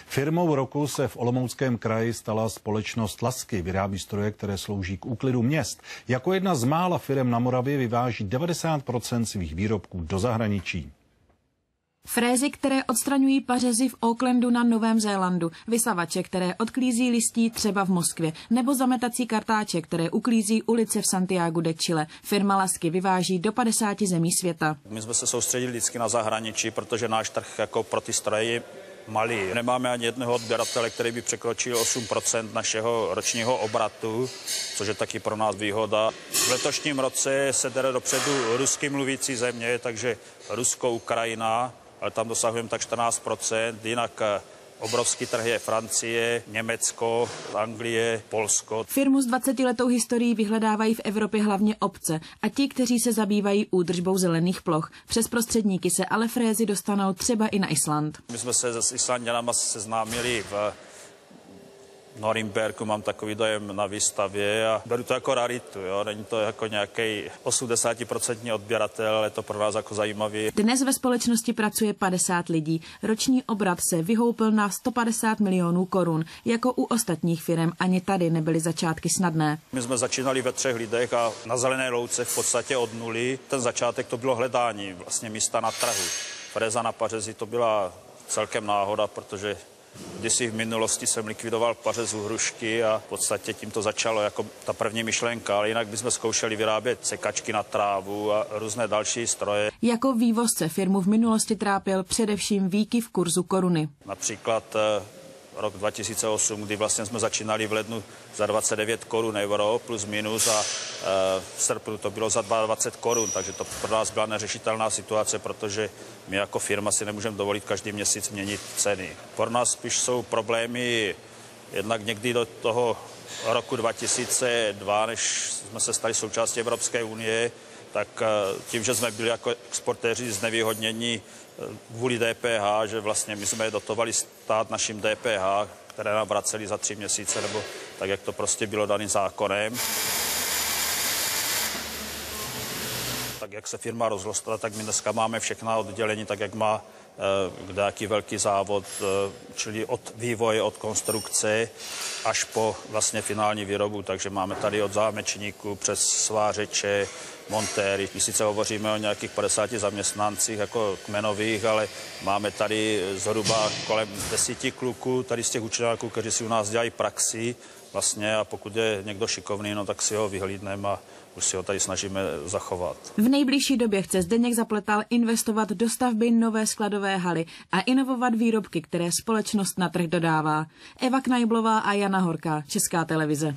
Firmou roku se v Olomouckém kraji stala společnost Lasky. Vyrábí stroje, které slouží k úklidu měst. Jako jedna z mála firem na Moravě vyváží 90% svých výrobků do zahraničí. Frézy, které odstraňují pařezy v Aucklandu na Novém Zélandu, vysavače, které odklízí listí třeba v Moskvě, nebo zametací kartáče, které uklízí ulice v Santiagu de Chile. Firma Lasky vyváží do 50 zemí světa. My jsme se soustředili vždycky na zahraničí, protože náš trh jako pro ty stroje je malý. Nemáme ani jednoho odběratele, který by překročil 8% našeho ročního obratu, což je taky pro nás výhoda. V letošním roce se jde dopředu rusky mluvící země, takže Rusko, Ukrajina, ale tam dosahujeme tak 14%, jinak obrovský trh je Francie, Německo, Anglie, Polsko. Firmu s 20letou historií vyhledávají v Evropě hlavně obce a ti, kteří se zabývají údržbou zelených ploch. Přes prostředníky se ale frézy dostanou třeba i na Island. My jsme se s Islanďanama seznámili v Norimberku, mám takový dojem na výstavě a beru to jako raritu. Jo? Není to jako nějaký 80% odběratel, ale je to pro nás jako zajímavý. Dnes ve společnosti pracuje 50 lidí. Roční obrat se vyhoupil na 150 milionů korun. Jako u ostatních firem ani tady nebyly začátky snadné. My jsme začínali ve 3 lidech a na zelené louce v podstatě od nuly. Ten začátek to bylo hledání vlastně místa na trhu. Fréza na pařezi to byla celkem náhoda, protože kdysi v minulosti jsem likvidoval pařezu hrušky a v podstatě tím to začalo jako ta první myšlenka, ale jinak bychom zkoušeli vyrábět sekačky na trávu a různé další stroje. Jako vývozce firmu v minulosti trápil především výkyv kurzu koruny. Například rok 2008, kdy vlastně jsme začínali v lednu za 29 korun euro plus minus a v srpnu to bylo za 22 korun, takže to pro nás byla neřešitelná situace, protože my jako firma si nemůžeme dovolit každý měsíc měnit ceny. Pro nás spíš jsou problémy jednak někdy do toho roku 2002, než jsme se stali součástí Evropské unie, tak tím, že jsme byli jako exportéři znevýhodnění kvůli DPH, že vlastně my jsme dotovali stát naším DPH, které nám vraceli za 3 měsíce, nebo tak, jak to prostě bylo daný zákonem. Tak, jak se firma rozrostla, tak my dneska máme všechna oddělení, tak, jak má kdejaký velký závod, čili od vývoje, od konstrukce až po vlastně finální výrobu. Takže máme tady od zámečníků přes svářeče, montéry. My sice hovoříme o nějakých 50 zaměstnancích jako kmenových, ale máme tady zhruba kolem 10 kluků, tady z těch učňáků, kteří si u nás dělají praxi vlastně a pokud je někdo šikovný, no tak si ho vyhlídneme a už si ho tady snažíme zachovat. V nejbližší době chce Zdeněk Zapletal investovat do stavby nové skladové haly a inovovat výrobky, které společnost na trh dodává. Eva Knajblová a Jana Horká, Česká televize.